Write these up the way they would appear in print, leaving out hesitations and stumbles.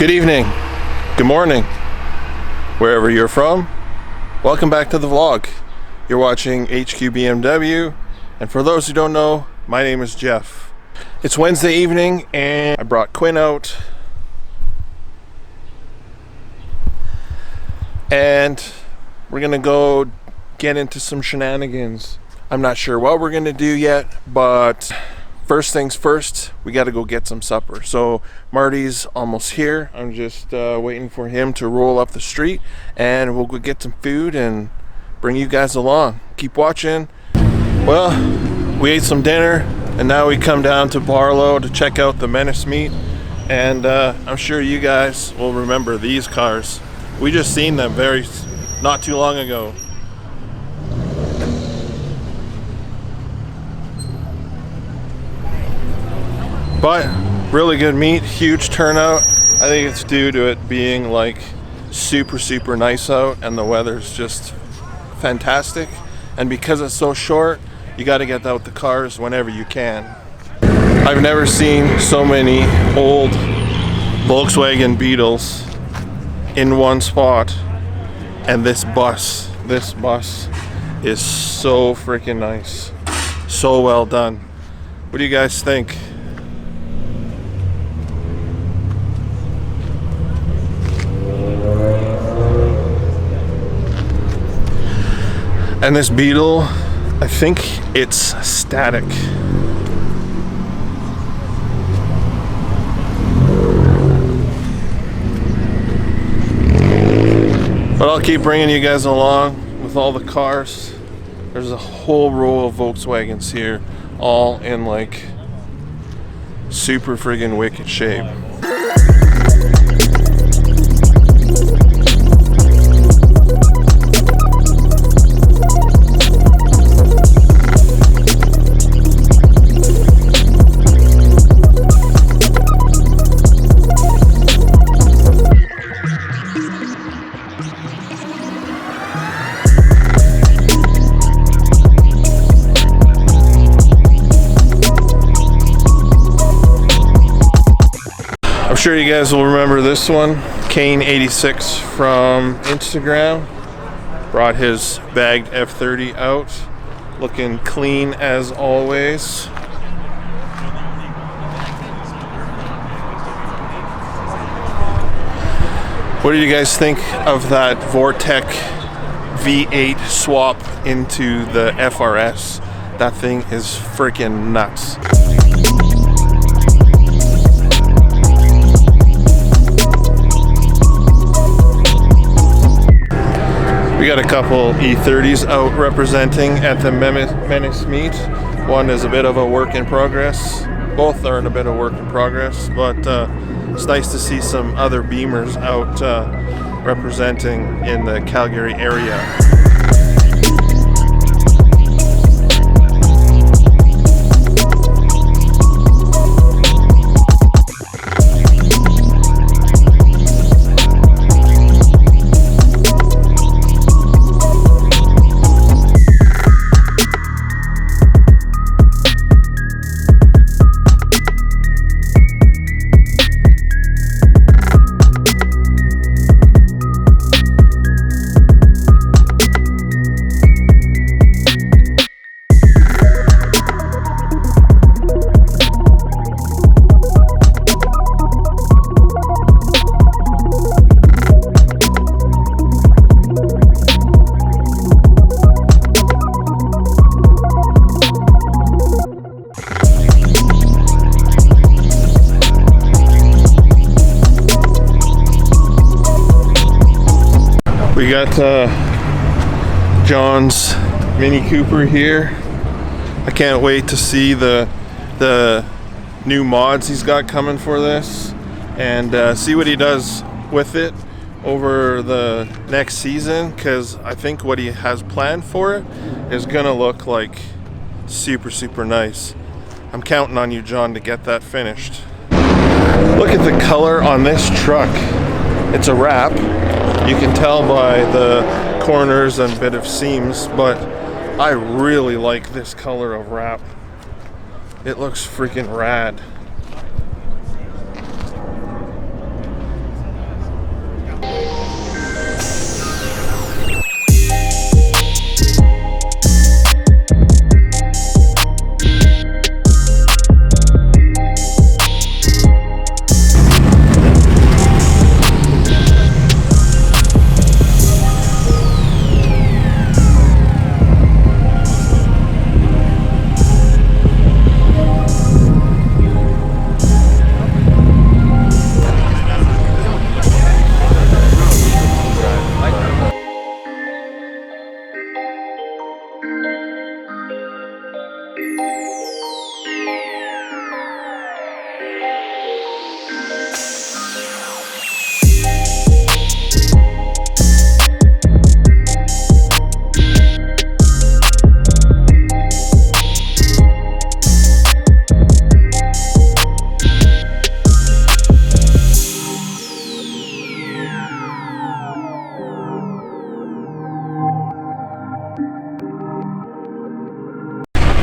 Good evening, good morning, wherever you're from. Welcome back to the vlog. You're watching HQ and for those who don't know, my name is Jeff. It's Wednesday evening and I brought Quinn out and we're gonna go get into some shenanigans. I'm not sure what we're gonna do yet, but first things first, we got to go get some supper. So Marty's almost here. I'm just waiting for him to roll up the street and we'll go get some food and bring you guys along. Keep watching. Well, we ate some dinner and now we come down to Barlow to check out the Menace meet. And I'm sure you guys will remember these cars. We just seen them not too long ago. But really good meet, huge turnout. I think it's due to it being like super nice out and the weather's just fantastic. And because it's so short, you got to get out the cars whenever you can. I've never seen so many old Volkswagen Beetles in one spot. And this bus is so freaking nice. So well done. What do you guys think? And this Beetle, I think it's static. But I'll keep bringing you guys along with all the cars. There's a whole row of Volkswagens here, all in like super friggin' wicked shape. I'm sure you guys will remember this one, Kane86 from Instagram. Brought his bagged F30 out, looking clean as always. What do you guys think of that Vortec V8 swap into the FRS? That thing is freaking nuts. We got a couple E30s out representing at the Menace meet. One is a bit of a work in progress. Both are in a bit of work in progress, but it's nice to see some other Beamers out representing in the Calgary area. We got John's Mini Cooper here. I can't wait to see the new mods he's got coming for this and see what he does with it over the next season, because I think what he has planned for it is gonna look like super nice. I'm counting on you, John, to get that finished. Look at the color on this truck. It's a wrap. You can tell by the corners and bit of seams, but I really like this color of wrap. It looks freaking rad.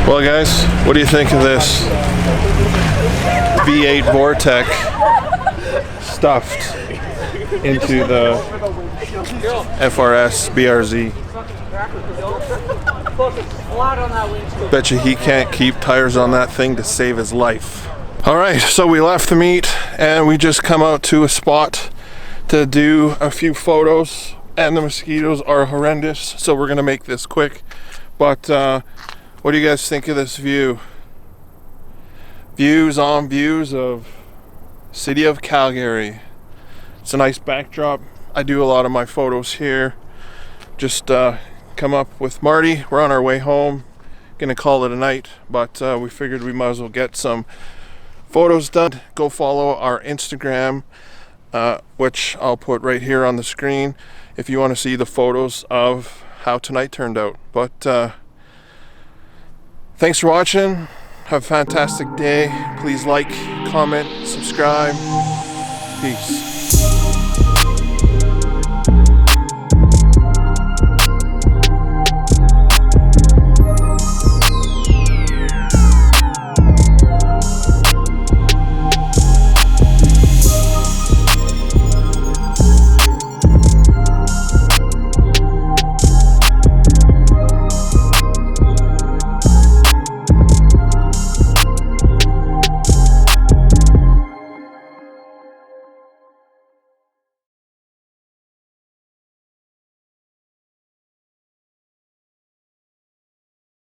Well guys, what do you think of this V8 Vortec stuffed into the FRS BRZ? Bet you he can't keep tires on that thing to save his life. Alright, so we left the meet and we just come out to a spot to do a few photos, and the mosquitoes are horrendous, so we're gonna make this quick. But what do you guys think of this view? Views on views of city of Calgary. It's a nice backdrop. I do a lot of my photos here. Just come up with Marty. We're on our way home. Gonna call it a night, but we figured we might as well get some photos done. Go follow our Instagram, which I'll put right here on the screen if you want to see the photos of how tonight turned out. But thanks for watching. Have a fantastic day. Please like, comment, subscribe. Peace.